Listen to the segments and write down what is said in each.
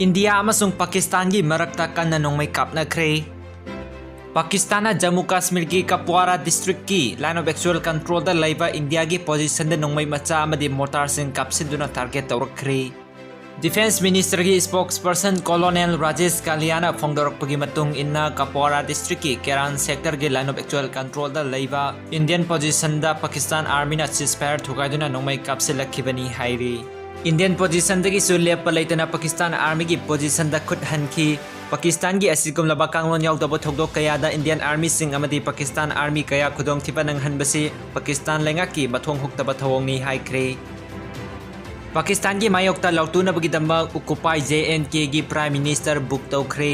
India अमसुंग Pakistan की मरक्ता कन्ना नोंगमै कापनख्रे। पाकिस्तान जम्मू कश्मीर की कपवारा डिस्ट्रिक्ट की लाइन ऑफ एक्चुअल कंट्रोल दा लैबा इंडिया की पोजीशन दे नोंगमै मचा अमदी मोटार सिंह कापसिंदुना टारगेट तौरख्रे। डिफेंस मिनिस्टर की स्पोक्सपर्सन कॉलोनियल राजेश कालियाना फोंदोरकपगी मतुंग इन्ना कपवारा डिस्ट्रिक्ट की केरान सेक्टर के लाइन ऑफ एक्चुअल कंट्रोल दा लैबा इंडियन पोजीशन दा पाकिस्तान आर्मी ना सीजफायर थुगाइदुना नोंगमै कापसिलखिबनी हाइरी। इंडियन पोजीशन दगी सुलेप लेतना पाकिस्तान आर्मी की पोजीशन दा खुद हनखी। पाकिस्तान की असिगुमलबा कांगलोन याउदबो थोगदोक कयादा इंडियन आर्मी सिंग अमदी पाकिस्तान आर्मी कया खुदोंथिबा नंगहनबसी पाकिस्तान लेंगाकी मथोंग हुक्तबा थवोंगनी हाइख्रे। पाकिस्तान की मायोक्ता लौटुनबगीदमक ऑक्युपाई JNK की प्राइम मिनिस्टर बुक तौख्रे।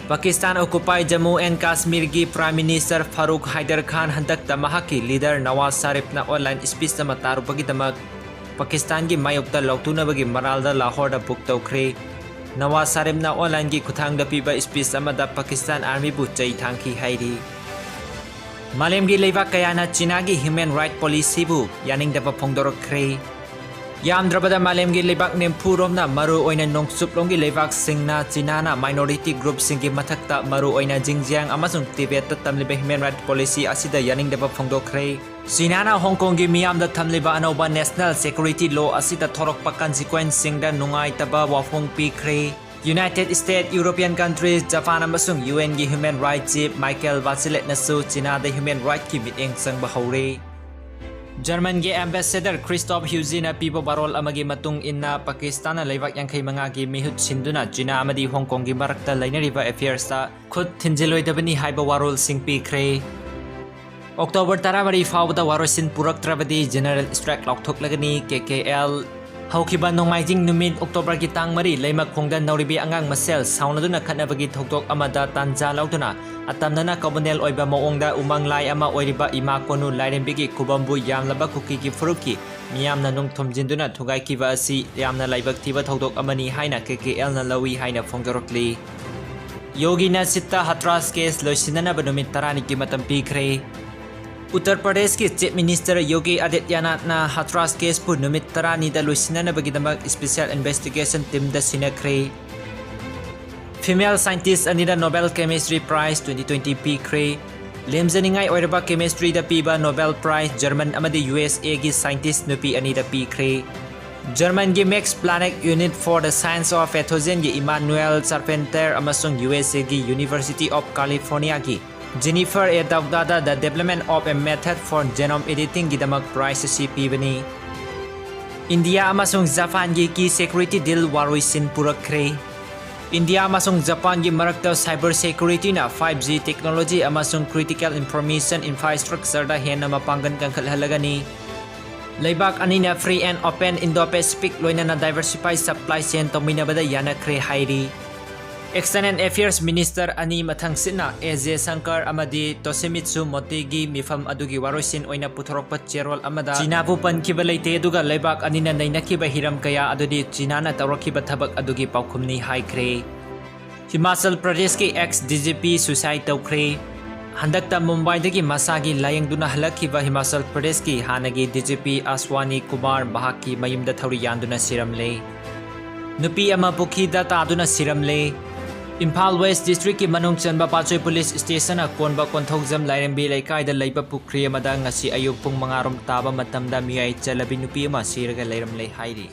पाकिस्तान ऑक्युपाई जम्मू एंड कश्मीर की प्राइम मिनिस्टर फारूक हैदर खान हंदकता महाकी लीडर नवाज शरीफना ऑनलाइन स्पीच तमा तारुबगीदमक पाकिस्तान की मायोक्ता लौटुनबगी मरालदा लाहौर बुक तौख्रे। नवाज शरीफना ऑनलाइन की खुथांग पीबा स्पीच पाकिस्तान आर्मी बु चई थांखी हाइरी। मालेम की लेबा कयाना चीना की ह्यूमन राइट पॉलिसी बु यानिंगदबा फोंदोरख्रे। यामद्रबदा मालेम की लेबाक नेमफुरोमना मरु ओइना नोंगसुपलोंग की लेबाक सिंगना चीनाना माइनॉरिटी ग्रुप सिंग की मथक्ता मरु ओइना जिंगजियांग अमसुंग तिबेट तमलिबा ह्यूमन राइट पॉलिसी असिदा यानिंगदबा फोंदोख्रे। चीनाना हांगकांग की मियामदा थमलिबा अनौबा नेशनल सिक्योरिटी लॉ असिदा थोरकपा कंसिक्वेंस सिंगदा नुंगाइतबा वाफोंग पीख्रे। United state European countries Japan अमसुंग UN की human right chief Michael Bachelet नसु चीनादा ह्यूमन राइट की मिटिंग संगबा हौरे। जर्मन के एम्बेसडर क्रिस्टोफ ह्यूजीना पीबो बारोल अमगी मतुंग इन्ना पाकिस्तान लेबाक यांखै मंगा की मिहुत सिंदुना चीना अमदी हांगकांग की मरक्ता लैनरिबा अफेयर्सता खुद थिंजिलोइदबनी हाइबा वारोल सिंग पीख्रे। अक्टोबर 13 फाउबदा वारोसिन पुरक्त्रबदी जनरल स्ट्राइक लौथोकलगनी KKL हौखिबा नोंमाइजिंग नुमित अक्टोबर की तांग 3 लैमक खोंगदा नौरिबी अंगांग मसेल साउनदुना खनबगी थौतोक अमदा तांजा लौदुना अतमदना कबनेल ओइबा मोंगदा उमंग लाई अमा ओइरिबा इमा कोनु लाइरेंबिगी कुबंबु यामलबा कुकी की फुरुकी मियामना नुंग थोमजिंदुना थुगाइकिबा असि यामना लाइबक थिबा थौतोक अमनी हाइना KKL ना लवी हाइना फोंदोरकली। योगीना सित्ता हथरास केस लोइसिननबा नुमित 30 की मतम पीख्रे। उत्तर प्रदेश की चीफ मिनिस्टर योगी आदित्यनाथ ना हथरास केस पु नुमित 30 लोइसिननबगीदमक स्पेशल इन्वेस्टिगेशन टीम दा सिनख्रे। फीमेल साइंटिस्ट अनिदा नोबेल केमिस्ट्री प्राइज 2020 पीख्रे। लेमजनिंगाई ओइरबा केमिस्ट्री दा पीबा नोबेल प्राइज जर्मन अमदी USA की साइंटिस्ट नुपी अनिदा पीख्रे। जर्मन की Max Planck unit for the science of pathogen की इमानुएल चार्पेंटर अमसुंग USA की यूनिवर्सिटी ऑफ कैलिफोर्निया की जेनिफर ए दाउदादा the development of a method for genome editing की दमक प्राइज सी पीबनी। इंडिया अमसुंग जापान की सिक्योरिटी डील वारोइसिन पुरख्रे। इंडिया अमसुंग जापान की मरक्ता साइबर सिक्योरिटी ना 5G टेक्नोलॉजी अमसुंग क्रिटिकल इंफॉर्मेशन इंफ्रास्ट्रक्चर दा हेना मपांगन कंखलहलगनी। लेबाक अनिना free and open Indo Pacific लोइना डाइवर्सिफाइड सप्लाई चेन तोमिनबदा यानख्रे हाइरी। एक्सटर्नल अफेयर्स मिनिस्टर अनी मथंगसिना AJ शंकर अमदी तोशिमित्सु मोटेगी मिफम अदुगी वारोसिन ओइना पुथोरकपा चेरोल अमदा चीनाबु पनखिबा लेते दुगा लेबाक अनिना नैनखिबा हिरम कया अदुदी चीनाना तौरखिबा थबक अदुगी पाउखुमनी हाइख्रे। हिमाचल प्रदेश की x DGP suicide तौख्रे। हंदकता मुंबईदगी मसागी लायंगदुना हलखिबा Himachal Pradesh की हानगी DGP अश्वानी कुमार बहाकी मयुमदा थौरी यानदुना सिरमले। नुपी अमा पुखीदा तादुना सिरमले। इम्फाल वेस्ट डिस्ट्रिक्ट की मनुंग चनबा पाचोई पुलिस स्टेशन कोनबा कोंथौजम लाइरेंबी लेकाइदा लेबा पुखरी अमदा ngasi अयुक पुंग 5 ताबा मतमदा मियाई चलबी नुपी अमा सिरगा लेरमले हाइरी।